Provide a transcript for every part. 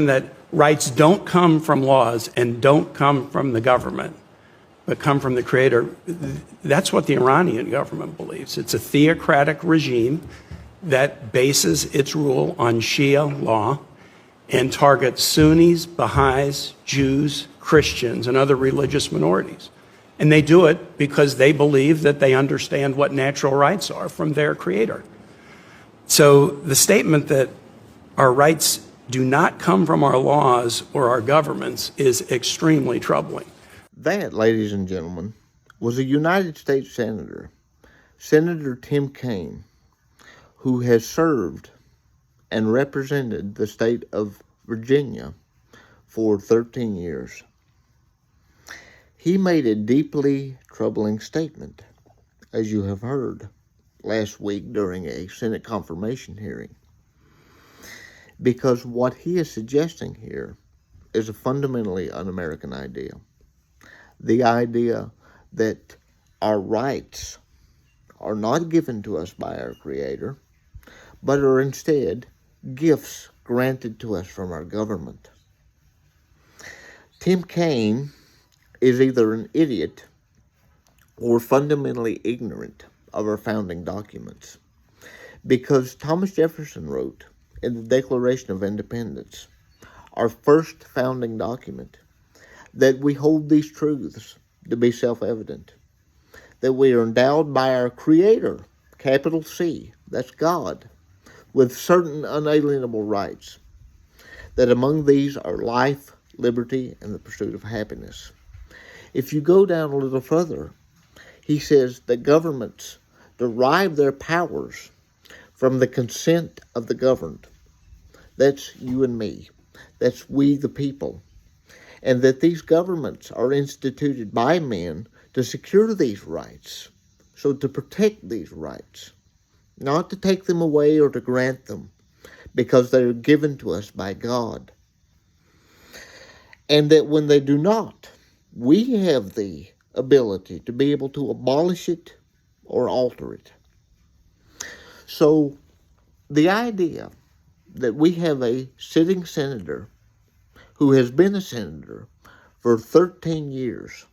that rights don't come from laws and don't come from the government, but come from the Creator. That's what the Iranian government believes. It's a theocratic regime that bases its rule on Shia law and targets Sunnis, Baha'is, Jews, Christians, and other religious minorities. And they do it because they believe that they understand what natural rights are from their Creator. So the statement that our rights do not come from our laws or our governments is extremely troubling. That, ladies and gentlemen, was a United States Senator, Senator Tim Kaine, who has served and represented the state of Virginia for 13 years. He made a deeply troubling statement, as you have heard last week during a Senate confirmation hearing, because what he is suggesting here is a fundamentally un-American idea. The idea that our rights are not given to us by our Creator, but are instead gifts granted to us from our government. Tim Kaine is either an idiot or fundamentally ignorant of our founding documents, because Thomas Jefferson wrote in the Declaration of Independence, our first founding document, that we hold these truths to be self-evident, that we are endowed by our Creator, capital C, that's God, with certain unalienable rights, that among these are life, liberty, and the pursuit of happiness. If you go down a little further, he says that governments derive their powers from the consent of the governed. That's you and me. That's we the people. And that these governments are instituted by men to secure these rights, so to protect these rights, not to take them away or to grant them, because they are given to us by God. And that when they do not, we have the ability to be able to abolish it or alter it. So the idea that we have a sitting senator who has been a senator for 13 years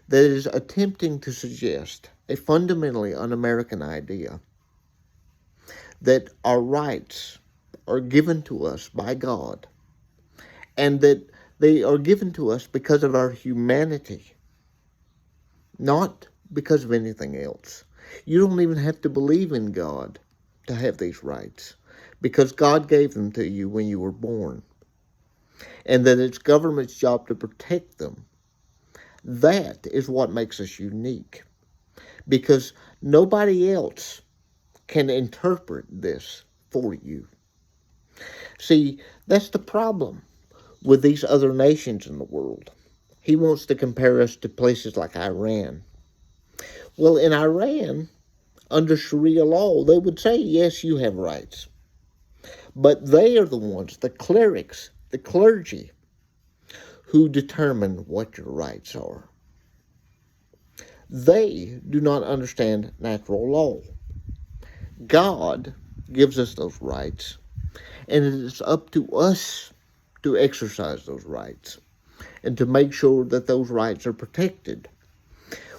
that is attempting to suggest a fundamentally un-American idea that our rights are given to us by God and that they are given to us because of our humanity, not because of anything else. You don't even have to believe in God to have these rights, because God gave them to you when you were born, and that it's government's job to protect them. That is what makes us unique, because nobody else can interpret this for you. See, that's the problem with these other nations in the world. He wants to compare us to places like Iran. Well, in Iran, under Sharia law, they would say, yes, you have rights. But they are the ones, the clerics, the clergy, who determine what your rights are. They do not understand natural law. God gives us those rights, and it is up to us to exercise those rights and to make sure that those rights are protected.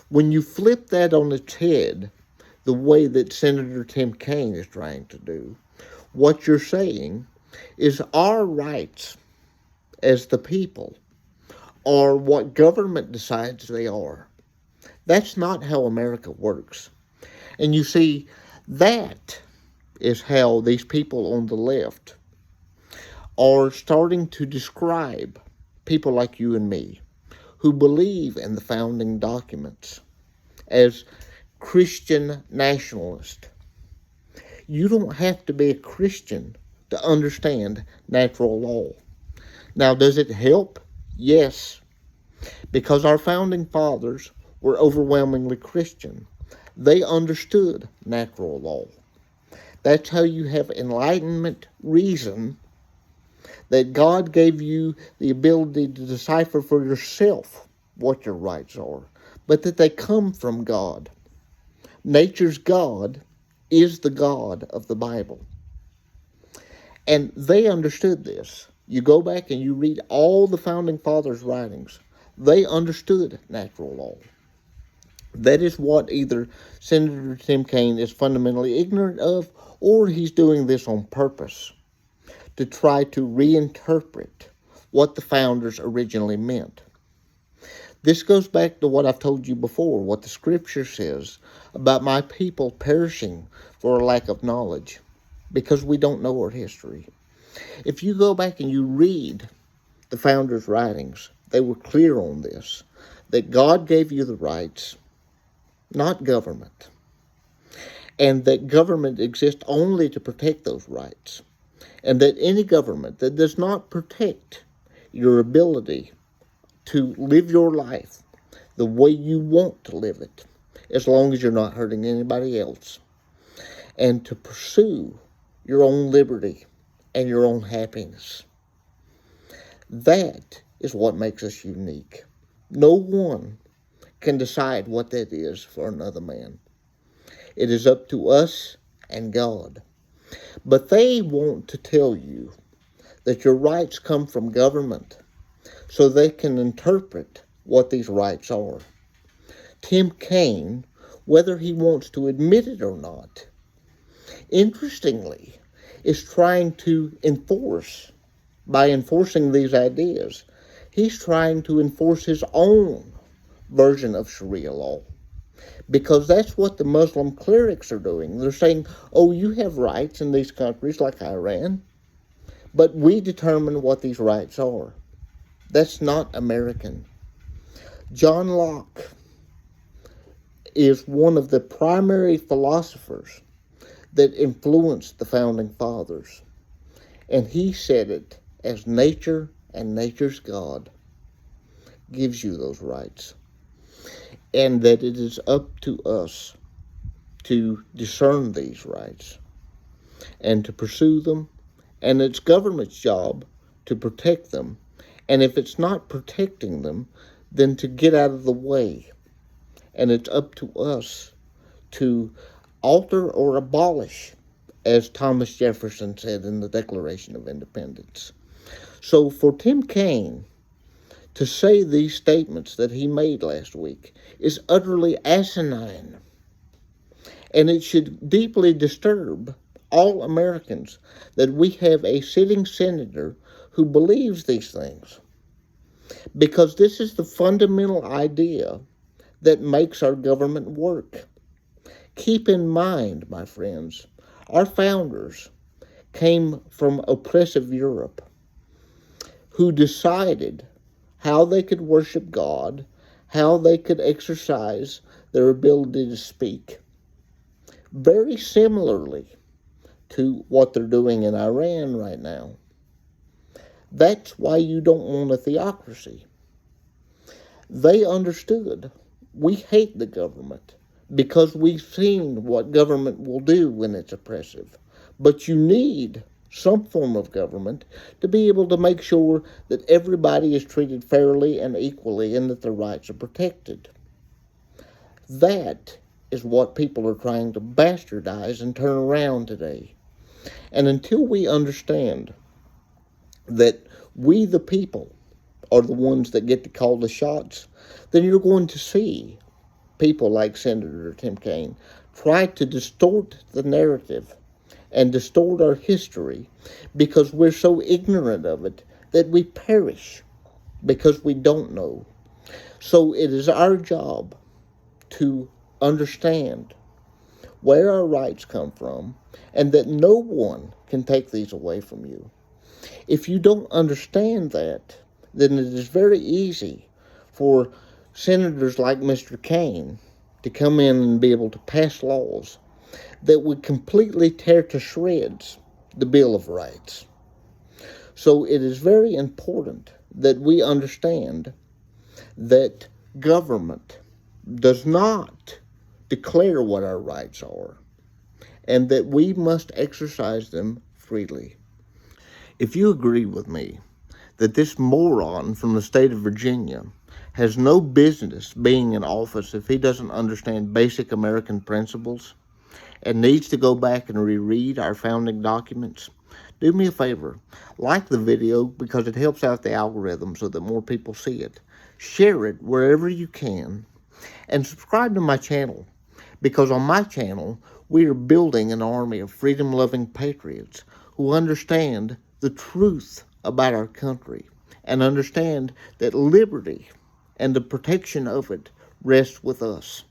When you flip that on its head, the way that Senator Tim Kaine is trying to do, what you're saying is our rights as the people are what government decides they are. That's not how America works. And you see, that is how these people on the left are starting to describe people like you and me who believe in the founding documents as Christian nationalists. You don't have to be a Christian to understand natural law. Now, does it help? Yes, because our founding fathers were overwhelmingly Christian. They understood natural law. That's how you have enlightenment reason, that God gave you the ability to decipher for yourself what your rights are, but that they come from God. Nature's God is the God of the Bible. And they understood this. You go back and you read all the Founding Fathers' writings. They understood natural law. That is what either Senator Tim Kaine is fundamentally ignorant of, or he's doing this on purpose to try to reinterpret what the founders originally meant. This goes back to what I've told you before, what the scripture says about my people perishing for a lack of knowledge, because we don't know our history. If you go back and you read the founders' writings, they were clear on this, that God gave you the rights, not government, and that government exists only to protect those rights, and that any government that does not protect your ability to live your life the way you want to live it, as long as you're not hurting anybody else, and to pursue your own liberty and your own happiness. That is what makes us unique. No one can decide what that is for another man. It is up to us and God. But they want to tell you that your rights come from government so they can interpret what these rights are. Tim Kaine, whether he wants to admit it or not, interestingly, is trying to enforce, by enforcing these ideas, he's trying to enforce his own version of Sharia law. Because that's what the Muslim clerics are doing. They're saying, oh, you have rights in these countries like Iran, but we determine what these rights are. That's not American. John Locke is one of the primary philosophers that influenced the Founding Fathers. And he said it as nature and nature's God gives you those rights. And that it is up to us to discern these rights and to pursue them. And it's government's job to protect them. And if it's not protecting them, then to get out of the way. And it's up to us to alter or abolish, as Thomas Jefferson said in the Declaration of Independence. So for Tim Kaine to say these statements that he made last week is utterly asinine. And it should deeply disturb all Americans that we have a sitting senator who believes these things. Because this is the fundamental idea that makes our government work. Keep in mind, my friends, our founders came from oppressive Europe, who decided how they could worship God, how they could exercise their ability to speak. Very similarly to what they're doing in Iran right now. That's why you don't want a theocracy. They understood we hate the government because we've seen what government will do when it's oppressive. But you need some form of government to be able to make sure that everybody is treated fairly and equally and that their rights are protected. That is what people are trying to bastardize and turn around today. And until we understand that we, the people, are the ones that get to call the shots, then you're going to see people like Senator Tim Kaine try to distort the narrative and distort our history because we're so ignorant of it that we perish because we don't know. So it is our job to understand where our rights come from and that no one can take these away from you. If you don't understand that, then it is very easy for senators like Mr. Kaine to come in and be able to pass laws that would completely tear to shreds the Bill of Rights. So it is very important that we understand that government does not declare what our rights are, and that we must exercise them freely. If you agree with me that this moron from the state of Virginia has no business being in office if he doesn't understand basic American principles and needs to go back and reread our founding documents do me a favor. Like the video because it helps out the algorithm so that more people see it. Share it wherever you can. And subscribe to my channel, because on my channel, we are building an army of freedom-loving patriots who understand the truth about our country and understand that liberty and the protection of it rests with us.